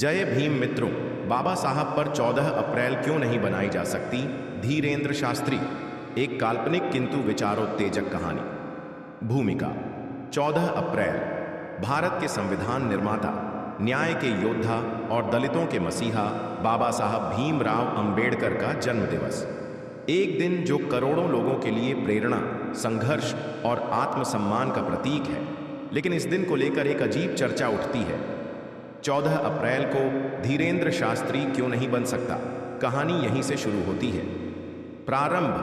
जय भीम मित्रों। बाबा साहब पर 14 अप्रैल क्यों नहीं बनाई जा सकती? धीरेंद्र शास्त्री। एक काल्पनिक किंतु विचारोत्तेजक कहानी। भूमिका। 14 अप्रैल भारत के संविधान निर्माता, न्याय के योद्धा और दलितों के मसीहा बाबा साहब भीमराव अंबेडकर का जन्म दिवस। एक दिन जो करोड़ों लोगों के लिए प्रेरणा, संघर्ष और आत्मसम्मान का प्रतीक है। लेकिन इस दिन को लेकर एक अजीब चर्चा उठती है। 14 अप्रैल को धीरेंद्र शास्त्री क्यों नहीं बन सकता? कहानी यहीं से शुरू होती है। प्रारंभ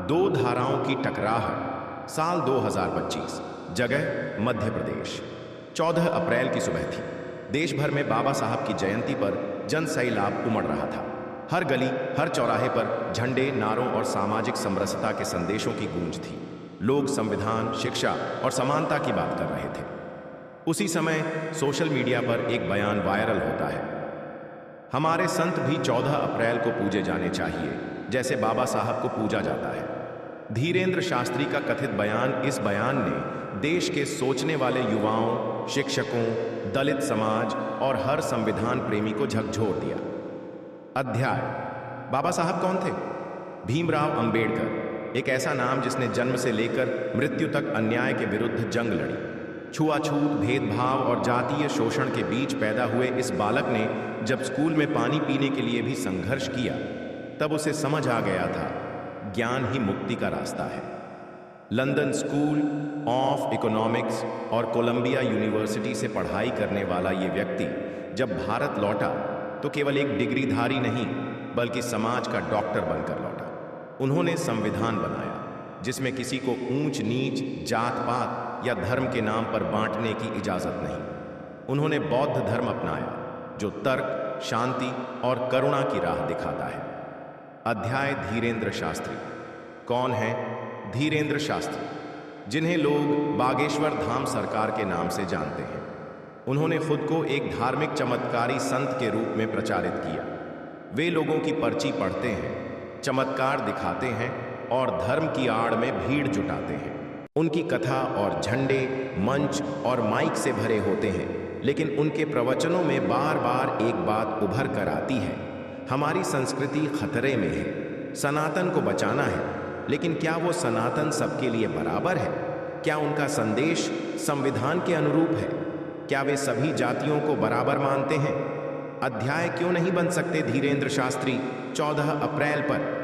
दो धाराओं की टकराहट। साल 2025, जगह मध्य प्रदेश। 14 अप्रैल की सुबह थी। देश भर में बाबा साहब की जयंती पर जन सैलाब उमड़ रहा था। हर गली, हर चौराहे पर झंडे, नारों और सामाजिक समरसता के संदेशों की गूंज थी। लोग संविधान, शिक्षा और समानता की बात कर रहे थे। उसी समय सोशल मीडिया पर एक बयान वायरल होता है। हमारे संत भी 14 अप्रैल को पूजे जाने चाहिए, जैसे बाबा साहब को पूजा जाता है। धीरेंद्र शास्त्री का कथित बयान। इस बयान ने देश के सोचने वाले युवाओं, शिक्षकों, दलित समाज और हर संविधान प्रेमी को झकझोर दिया। अध्याय। बाबा साहब कौन थे? भीमराव अंबेडकर, एक ऐसा नाम जिसने जन्म से लेकर मृत्यु तक अन्याय के विरुद्ध जंग लड़ी। छुआछूत, भेदभाव और जातीय शोषण के बीच पैदा हुए इस बालक ने जब स्कूल में पानी पीने के लिए भी संघर्ष किया, तब उसे समझ आ गया था, ज्ञान ही मुक्ति का रास्ता है। लंदन स्कूल ऑफ इकोनॉमिक्स और कोलंबिया यूनिवर्सिटी से पढ़ाई करने वाला ये व्यक्ति जब भारत लौटा तो केवल एक डिग्रीधारी नहीं, बल्कि समाज का डॉक्टर बनकर लौटा। उन्होंने संविधान बनाया जिसमें किसी को ऊंच नीच, जात पात या धर्म के नाम पर बांटने की इजाजत नहीं। उन्होंने बौद्ध धर्म अपनाया जो तर्क, शांति और करुणा की राह दिखाता है। अध्याय। धीरेंद्र शास्त्री। कौन है धीरेंद्र शास्त्री, जिन्हें लोग बागेश्वर धाम सरकार के नाम से जानते हैं? उन्होंने खुद को एक धार्मिक चमत्कारी संत के रूप में प्रचारित किया। वे लोगों की पर्ची पढ़ते हैं, चमत्कार दिखाते हैं और धर्म की आड़ में भीड़ जुटाते हैं। उनकी कथा और झंडे मंच और माइक से भरे होते हैं, लेकिन उनके प्रवचनों में बार बार एक बात उभर कर आती है, हमारी संस्कृति खतरे में है, सनातन को बचाना है। लेकिन क्या वो सनातन सबके लिए बराबर है? क्या उनका संदेश संविधान के अनुरूप है? क्या वे सभी जातियों को बराबर मानते हैं? अध्याय। क्यों नहीं बन सकते धीरेंद्र शास्त्री 14 अप्रैल पर?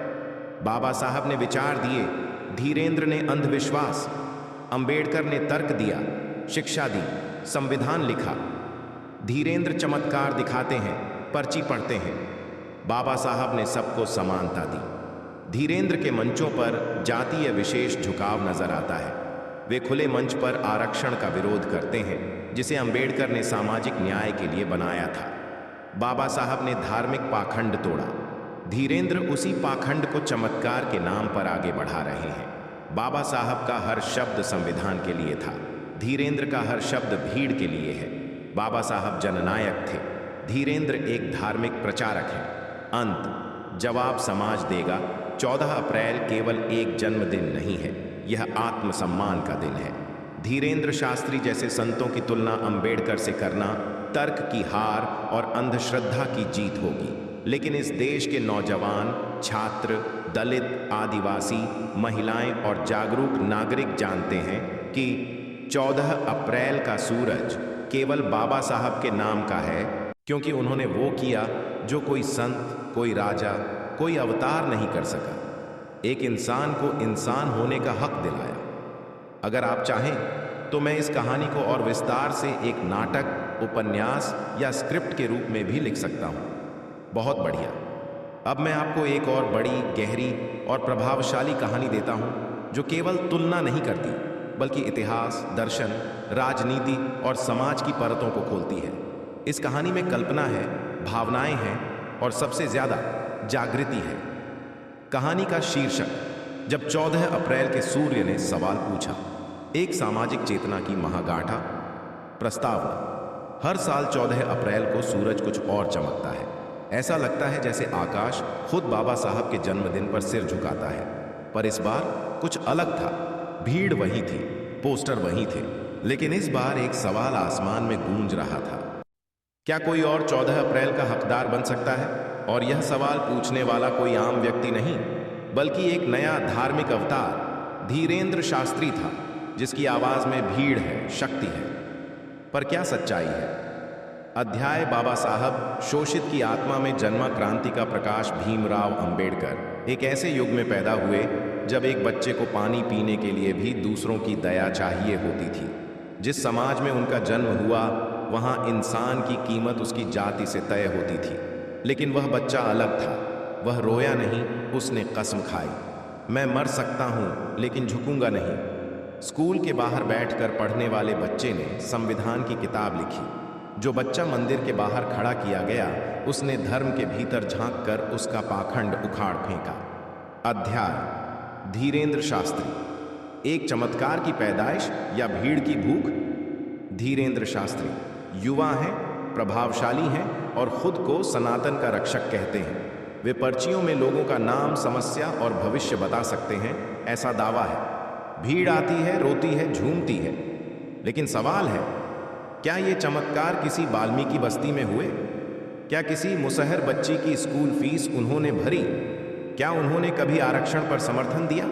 बाबा साहब ने विचार दिए, धीरेंद्र ने अंधविश्वास, अंबेडकर ने तर्क दिया, शिक्षा दी, संविधान लिखा। धीरेंद्र चमत्कार दिखाते हैं, पर्ची पढ़ते हैं। बाबा साहब ने सबको समानता दी। धीरेंद्र के मंचों पर जातीय विशेष झुकाव नजर आता है। वे खुले मंच पर आरक्षण का विरोध करते हैं, जिसे अंबेडकर ने सामाजिक न्याय के लिए बनाया था। बाबा साहब ने धार्मिक पाखंड तोड़ा। धीरेंद्र उसी पाखंड को चमत्कार के नाम पर आगे बढ़ा रहे हैं। बाबा साहब का हर शब्द संविधान के लिए था, धीरेंद्र का हर शब्द भीड़ के लिए है। बाबा साहब जननायक थे, धीरेंद्र एक धार्मिक प्रचारक है। अंत। जवाब समाज देगा। 14 अप्रैल केवल एक जन्मदिन नहीं है, यह आत्मसम्मान का दिन है। धीरेंद्र शास्त्री जैसे संतों की तुलना अंबेडकर से करना तर्क की हार और अंधश्रद्धा की जीत होगी। लेकिन इस देश के नौजवान, छात्र, दलित, आदिवासी, महिलाएं और जागरूक नागरिक जानते हैं कि 14 अप्रैल का सूरज केवल बाबा साहब के नाम का है, क्योंकि उन्होंने वो किया जो कोई संत, कोई राजा, कोई अवतार नहीं कर सका। एक इंसान को इंसान होने का हक दिलाया। अगर आप चाहें तो मैं इस कहानी को और विस्तार से एक नाटक, उपन्यास या स्क्रिप्ट के रूप में भी लिख सकता हूं। बहुत बढ़िया। अब मैं आपको एक और बड़ी, गहरी और प्रभावशाली कहानी देता हूं, जो केवल तुलना नहीं करती, बल्कि इतिहास, दर्शन, राजनीति और समाज की परतों को खोलती है। इस कहानी में कल्पना है, भावनाएं हैं और सबसे ज्यादा जागृति है। कहानी का शीर्षक। जब 14 अप्रैल के सूर्य ने सवाल पूछा। एक सामाजिक चेतना की महागाथा। प्रस्तावना। हर साल 14 अप्रैल को सूरज कुछ और चमकता है। ऐसा लगता है जैसे आकाश खुद बाबा साहब के जन्मदिन पर सिर झुकाता है। पर इस बार कुछ अलग था। भीड़ वही थी, पोस्टर वही थे, लेकिन इस बार एक सवाल आसमान में गूंज रहा था। क्या कोई और 14 अप्रैल का हकदार बन सकता है? और यह सवाल पूछने वाला कोई आम व्यक्ति नहीं, बल्कि एक नया धार्मिक अवतार धीरेंद्र शास्त्री था, जिसकी आवाज में भीड़ है, शक्ति है। पर क्या सच्चाई है? अध्याय बाबा साहब शोषित की आत्मा में जन्मा क्रांति का प्रकाश भीमराव अंबेडकर एक ऐसे युग में पैदा हुए जब एक बच्चे को पानी पीने के लिए भी दूसरों की दया चाहिए होती थी। जिस समाज में उनका जन्म हुआ, वहां इंसान की कीमत उसकी जाति से तय होती थी। लेकिन वह बच्चा अलग था। वह रोया नहीं, उसने कसम खाई, मैं मर सकता हूं लेकिन झुकूंगा नहीं। स्कूल के बाहर बैठकर पढ़ने वाले बच्चे ने संविधान की किताब लिखी। जो बच्चा मंदिर के बाहर खड़ा किया गया, उसने धर्म के भीतर झांककर उसका पाखंड उखाड़ फेंका। अध्याय धीरेंद्र शास्त्री, एक चमत्कार की पैदाइश या भीड़ की भूख? धीरेंद्र शास्त्री युवा हैं, प्रभावशाली हैं और खुद को सनातन का रक्षक कहते हैं। वे पर्चियों में लोगों का नाम, समस्या और भविष्य बता सकते हैं, ऐसा दावा है। भीड़ आती है, रोती है, झूमती है। लेकिन सवाल है, क्या ये चमत्कार किसी वाल्मीकि बस्ती में हुए? क्या किसी मुसहर बच्ची की स्कूल फीस उन्होंने भरी? क्या उन्होंने कभी आरक्षण पर समर्थन दिया?